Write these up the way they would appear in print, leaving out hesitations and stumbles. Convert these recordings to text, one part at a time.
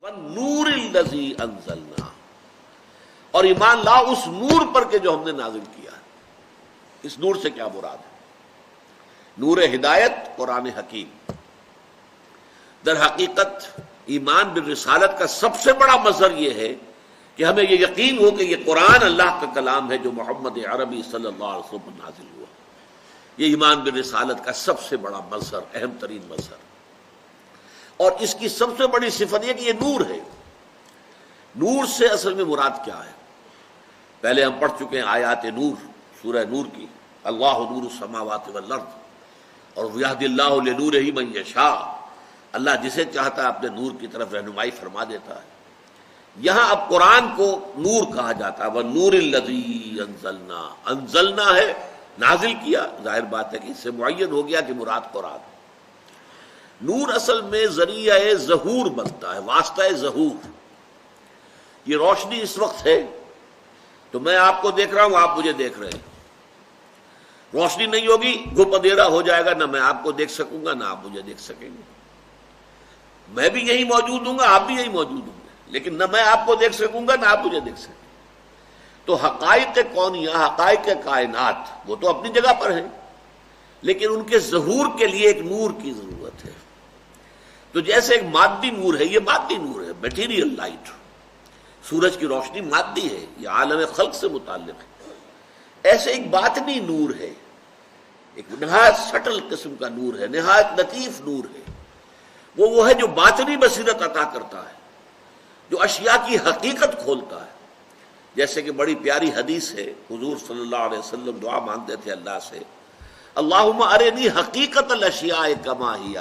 وَالنُّورِ الَّذِي أَنزَلْنَا، اور ایمان لا اس نور پر کہ جو ہم نے نازل کیا ہے۔ اس نور سے کیا مراد ہے؟ نور ہدایت قرآن حکیم۔ در حقیقت ایمان بالرسالت کا سب سے بڑا مظہر یہ ہے کہ ہمیں یہ یقین ہو کہ یہ قرآن اللہ کا کلام ہے جو محمد عربی صلی اللہ علیہ وسلم پر نازل ہوا۔ یہ ایمان بالرسالت کا سب سے بڑا مظہر، اہم ترین مظہر، اور اس کی سب سے بڑی صفت یہ کہ یہ نور ہے۔ نور سے اصل میں مراد کیا ہے؟ پہلے ہم پڑھ چکے ہیں آیات نور، سورہ نور کی، اللہ نور السماوات والارض، اور یہدی اللہ لنورہ من یشاء، اللہ جسے چاہتا ہے اپنے نور کی طرف رہنمائی فرما دیتا ہے۔ یہاں اب قرآن کو نور کہا جاتا ہے، وَالنُّورِ الَّذِي أَنزَلْنَا، انزلنا ہے نازل کیا، ظاہر بات ہے کہ اس سے معین ہو گیا کہ مراد قرآن۔ نور اصل میں ذریعہ ظہور بنتا ہے، واسطہ ظہور۔ یہ روشنی اس وقت ہے تو میں آپ کو دیکھ رہا ہوں، آپ مجھے دیکھ رہے ہیں۔ روشنی نہیں ہوگی، گھپ اندھیرا ہو جائے گا، نہ میں آپ کو دیکھ سکوں گا نہ آپ مجھے دیکھ سکیں گے۔ میں بھی یہی موجود ہوں گا، آپ بھی یہی موجود ہوں گے، لیکن نہ میں آپ کو دیکھ سکوں گا نہ آپ مجھے دیکھ سکیں گے۔ تو حقائق کونیہ، حقائق کائنات وہ تو اپنی جگہ پر ہیں، لیکن ان کے ظہور کے لیے ایک نور کی ضرورت ہے۔ تو جیسے ایک مادی نور ہے، یہ مادی نور ہے، میٹیریل لائٹ، سورج کی روشنی مادی ہے، یہ عالم خلق سے متعلق ہے۔ ایسے ایک باطنی نور ہے، ایک نہایت سٹل قسم کا نور ہے، نہایت لطیف نور ہے۔ وہ ہے جو باطنی بصیرت عطا کرتا ہے، جو اشیاء کی حقیقت کھولتا ہے۔ جیسے کہ بڑی پیاری حدیث ہے، حضور صلی اللہ علیہ وسلم دعا مانگتے تھے اللہ سے، اللہم ارنی حقیقت الاشیاء کما ہی،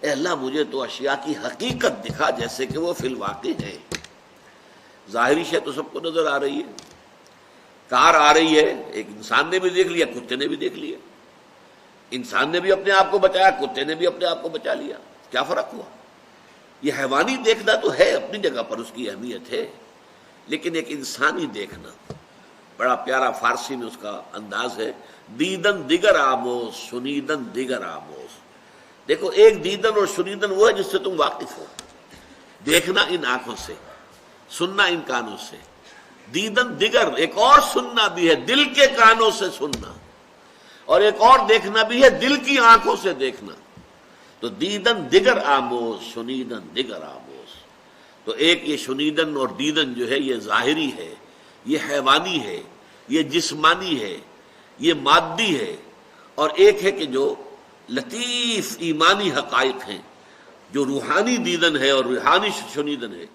اے اللہ مجھے تو اشیاء کی حقیقت دکھا جیسے کہ وہ فی الواقع ہے۔ ظاہری شے تو سب کو نظر آ رہی ہے، کار آ رہی ہے، ایک انسان نے بھی دیکھ لیا، کتے نے بھی دیکھ لیا۔ انسان نے بھی اپنے آپ کو بچایا، کتے نے بھی اپنے آپ کو بچا لیا، کیا فرق ہوا؟ یہ حیوانی دیکھنا تو ہے اپنی جگہ پر، اس کی اہمیت ہے، لیکن ایک انسانی دیکھنا، بڑا پیارا فارسی میں اس کا انداز ہے، دیدن دیگر آموز شنیدن دیگر آموز۔ دیکھو ایک دیدن اور شنیدن وہ ہے جس سے تم واقف ہو، دیکھنا ان آنکھوں سے، سننا ان کانوں سے۔ دیدن دیگر، ایک اور سننا بھی ہے، دل کے کانوں سے سننا، اور ایک اور دیکھنا بھی ہے، دل کی آنکھوں سے دیکھنا۔ تو دیدن دیگر آموز شنیدن دیگر آموز۔ تو ایک یہ شنیدن اور دیدن جو ہے یہ ظاہری ہے، یہ حیوانی ہے، یہ جسمانی ہے، یہ مادی ہے، اور ایک ہے کہ جو لطیف ایمانی حقائق ہیں، جو روحانی دیدن ہے اور روحانی شنیدن ہے۔